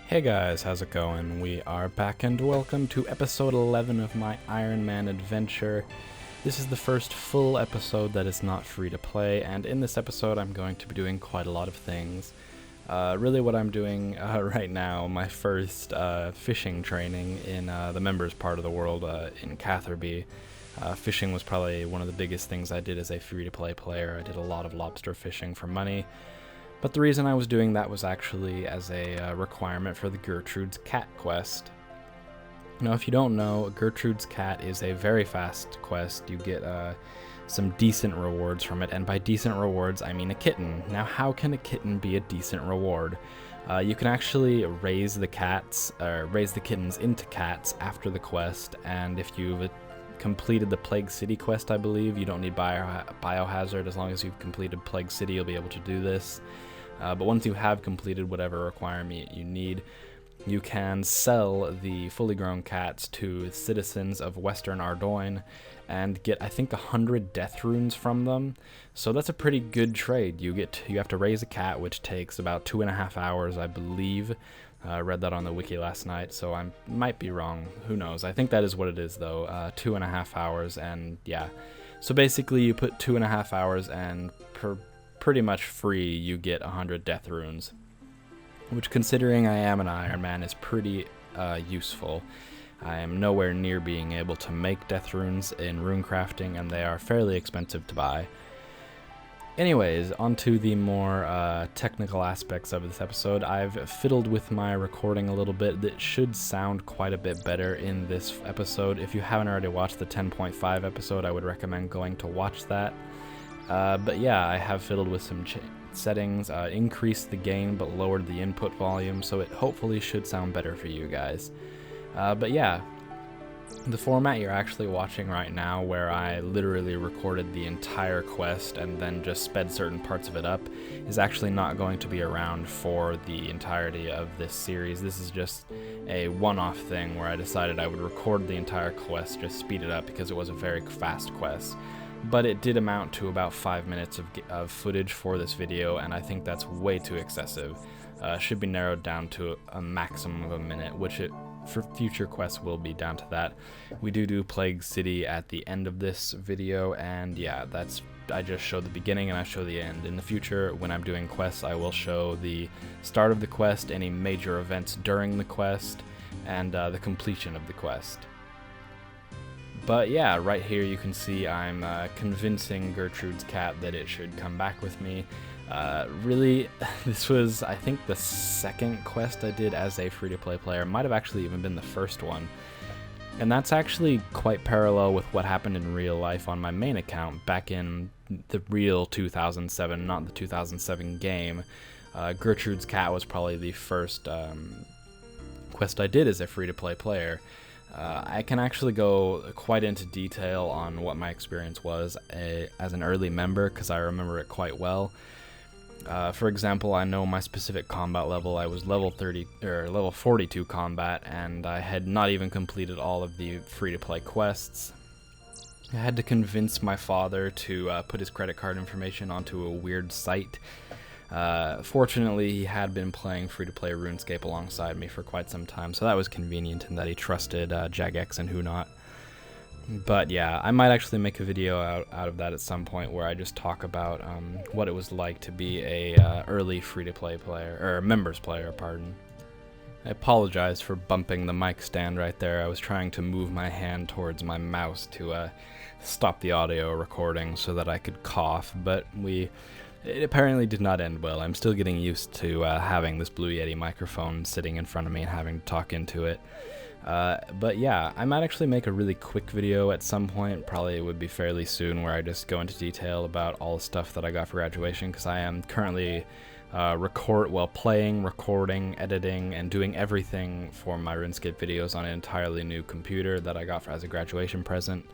Hey guys, how's it going? We are back and welcome to episode 11 of my Ironman adventure. This is the first full episode that is not free to play, and in this episode I'm going to be doing quite a lot of things. Really what I'm doing right now, my first fishing training in the members part of the world in Catherby. Fishing was probably one of the biggest things I did as a free to play player. I did a lot of lobster fishing for money. But the reason I was doing that was actually as a requirement for the Gertrude's Cat quest. Now, if you don't know, Gertrude's Cat is a very fast quest. You get some decent rewards from it, and by decent rewards, I mean a kitten. Now, how can a kitten be a decent reward? You can actually raise the kittens into cats after the quest, and if you've completed the Plague City quest, I believe, you don't need Biohazard. As long as you've completed Plague City, you'll be able to do this. But once you have completed whatever requirement you need, you can sell the fully grown cats to citizens of Western Ardoyne and get, I think, 100 death runes from them. So that's a pretty good trade. You have to raise a cat, which takes about 2.5 hours, I believe. I read that on the wiki last night, so I might be wrong. Who knows? I think that is what it is, though. 2.5 hours, and yeah. So basically, you put 2.5 hours, and pretty much free, you get 100 death runes, which, considering I am an Ironman, is pretty useful. I am nowhere near being able to make death runes in rune crafting, and they are fairly expensive to buy. Anyways, onto the more technical aspects of this episode. I've fiddled with my recording a little bit. That should sound quite a bit better in this episode. If you haven't already watched the 10.5 episode, I would recommend going to watch that. But yeah, I have fiddled with some settings, increased the gain but lowered the input volume, so it hopefully should sound better for you guys. But yeah, the format you're actually watching right now, where I literally recorded the entire quest and then just sped certain parts of it up, is actually not going to be around for the entirety of this series. This is just a one-off thing where I decided I would record the entire quest, just speed it up because it was a very fast quest. But it did amount to about 5 minutes of footage for this video, and I think that's way too excessive. Should be narrowed down to a maximum of a minute, which for future quests will be down to that. We do Plague City at the end of this video, and yeah, I just show the beginning and I show the end. In the future, when I'm doing quests, I will show the start of the quest, any major events during the quest, and the completion of the quest. But yeah, right here you can see I'm convincing Gertrude's Cat that it should come back with me. Really, this was, I think, the second quest I did as a free-to-play player. Might have actually even been the first one. And that's actually quite parallel with what happened in real life on my main account back in the real 2007, not the 2007 game. Gertrude's Cat was probably the first quest I did as a free-to-play player. I can actually go quite into detail on what my experience was as an early member, because I remember it quite well. For example, I know my specific combat level. I was level 42 combat, and I had not even completed all of the free-to-play quests. I had to convince my father to put his credit card information onto a weird site. Fortunately, he had been playing free-to-play RuneScape alongside me for quite some time, so that was convenient in that he trusted Jagex and who not. But yeah, I might actually make a video out of that at some point where I just talk about what it was like to be a early free-to-play player, or members player, pardon. I apologize for bumping the mic stand right there. I was trying to move my hand towards my mouse to stop the audio recording so that I could cough, but it apparently did not end well. I'm still getting used to having this Blue Yeti microphone sitting in front of me and having to talk into it. But yeah, I might actually make a really quick video at some point. Probably it would be fairly soon, where I just go into detail about all the stuff that I got for graduation, because I am currently recording, editing, and doing everything for my RuneScape videos on an entirely new computer that I got as a graduation present.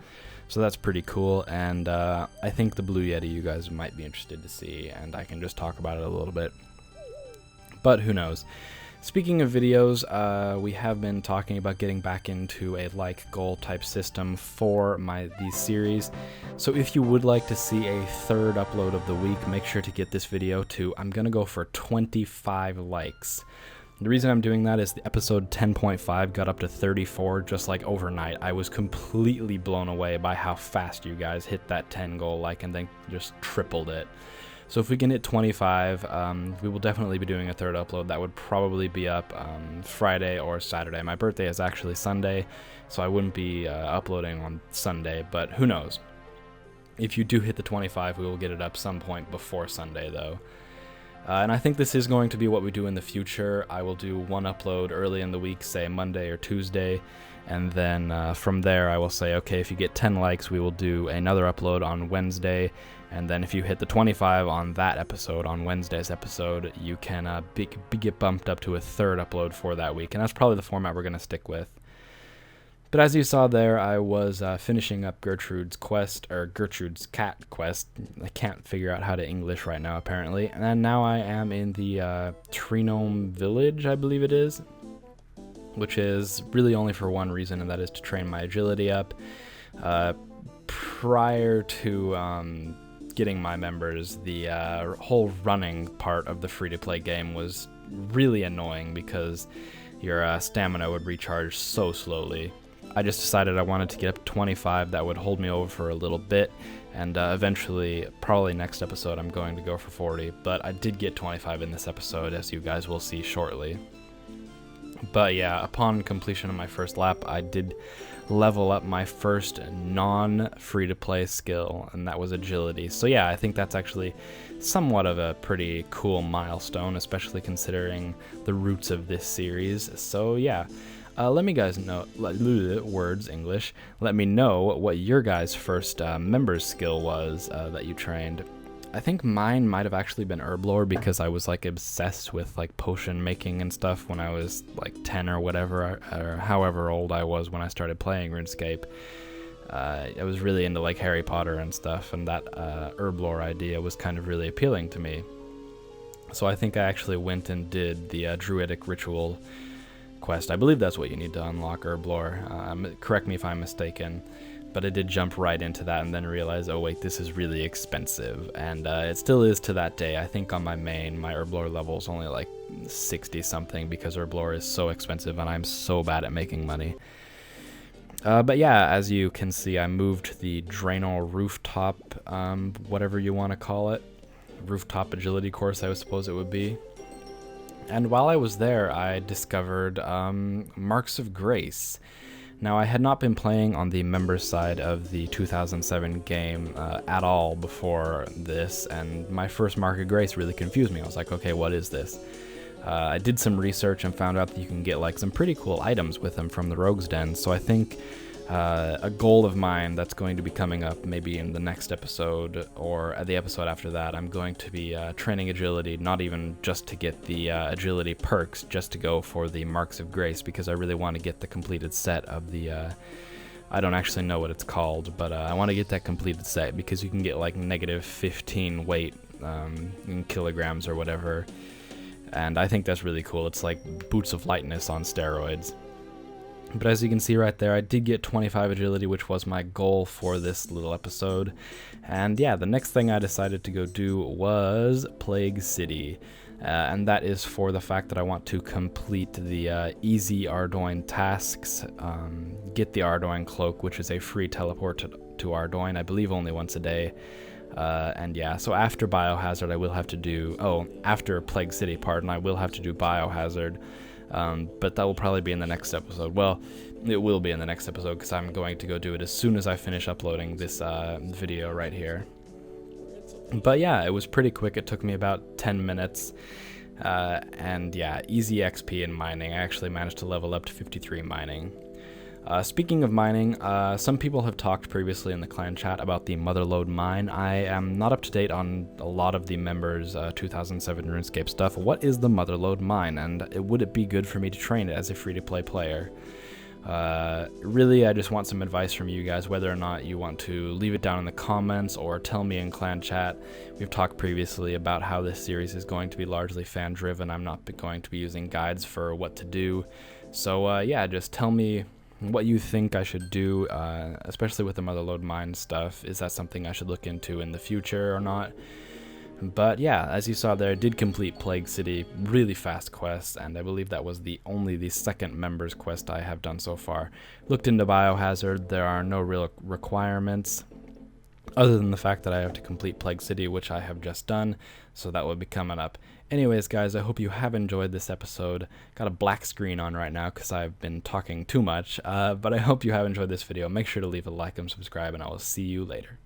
So that's pretty cool, and I think the Blue Yeti you guys might be interested to see, and I can just talk about it a little bit. But who knows? Speaking of videos, we have been talking about getting back into a like goal type system for these series. So if you would like to see a third upload of the week, make sure to get this video to, I'm gonna go for 25 likes. The reason I'm doing that is the episode 10.5 got up to 34 just like overnight. I was completely blown away by how fast you guys hit that 10 goal, and then just tripled it. So if we can hit 25, we will definitely be doing a third upload. That would probably be up Friday or Saturday. My birthday is actually Sunday, so I wouldn't be uploading on Sunday, but who knows. If you do hit the 25, we will get it up some point before Sunday, though. And I think this is going to be what we do in the future. I will do one upload early in the week, say Monday or Tuesday, and then from there I will say, okay, if you get 10 likes, we will do another upload on Wednesday, and then if you hit the 25 on that episode, on Wednesday's episode, you can get bumped up to a third upload for that week, and that's probably the format we're going to stick with. But as you saw there, I was finishing up Gertrude's quest, or Gertrude's cat quest. I can't figure out how to English right now, apparently. And now I am in the Trinome village, I believe it is, which is really only for one reason, and that is to train my agility up. Prior to getting my members, the whole running part of the free-to-play game was really annoying because your stamina would recharge so slowly. I just decided I wanted to get up to 25. That would hold me over for a little bit, and eventually, probably next episode, I'm going to go for 40, but I did get 25 in this episode, as you guys will see shortly. But yeah, upon completion of my first lap, I did level up my first non-free-to-play skill, and that was agility. So yeah, I think that's actually somewhat of a pretty cool milestone, especially considering the roots of this series. So yeah. Let me guys know, words, English, let me know what your guys' first member's skill was that you trained. I think mine might have actually been Herblore because I was obsessed with potion making and stuff when I was 10 or whatever, or however old I was when I started playing RuneScape. I was really into Harry Potter and stuff, and that Herblore idea was kind of really appealing to me. So I think I actually went and did the Druidic Ritual quest. I believe that's what you need to unlock Herblore. Correct me if I'm mistaken, but I did jump right into that and then realize, oh wait, this is really expensive, and it still is to that day. I think on my main, my Herblore level is only 60 something because Herblore is so expensive and I'm so bad at making money. But yeah, as you can see, I moved the Draenor rooftop, whatever you want to call it, rooftop agility course, I suppose it would be. And while I was there, I discovered Marks of Grace. Now, I had not been playing on the member side of the 2007 game at all before this, and my first Mark of Grace really confused me. I was like, okay, what is this? I did some research and found out that you can get some pretty cool items with them from the Rogue's Den, so I think a goal of mine that's going to be coming up maybe in the next episode or the episode after that, I'm going to be training agility, not even just to get the agility perks, just to go for the Marks of Grace, because I really want to get the completed set of the I don't actually know what it's called, but I want to get that completed set because you can get negative 15 weight in kilograms or whatever, and I think that's really cool. It's like Boots of Lightness on steroids. But as you can see right there, I did get 25 agility, which was my goal for this little episode. And yeah, the next thing I decided to go do was Plague City. And that is for the fact that I want to complete the easy Ardoin tasks, get the Ardoin Cloak, which is a free teleport to Ardoin, I believe only once a day. And yeah, so after Biohazard, I will have to do, after Plague City, pardon, I will have to do Biohazard. But that will probably be in the next episode. Well, it will be in the next episode because I'm going to go do it as soon as I finish uploading this video right here. But yeah, it was pretty quick. It took me about 10 minutes. And yeah, easy XP in mining. I actually managed to level up to 53 mining. Speaking of mining, some people have talked previously in the clan chat about the Motherlode mine. I am not up to date on a lot of the members' 2007 RuneScape stuff. What is the Motherlode mine, and would it be good for me to train it as a free-to-play player? Really, I just want some advice from you guys, whether or not you want to leave it down in the comments or tell me in clan chat. We've talked previously about how this series is going to be largely fan-driven. I'm not going to be using guides for what to do. So yeah, just tell me what you think I should do, especially with the Motherlode mine stuff. Is that something I should look into in the future or not? But yeah, as you saw there, I did complete Plague City, really fast quest, and I believe that was only the second members quest I have done so far. Looked into Biohazard, there are no real requirements, other than the fact that I have to complete Plague City, which I have just done, so that will be coming up. Anyways, guys, I hope you have enjoyed this episode. Got a black screen on right now because I've been talking too much, but I hope you have enjoyed this video. Make sure to leave a like and subscribe, and I will see you later.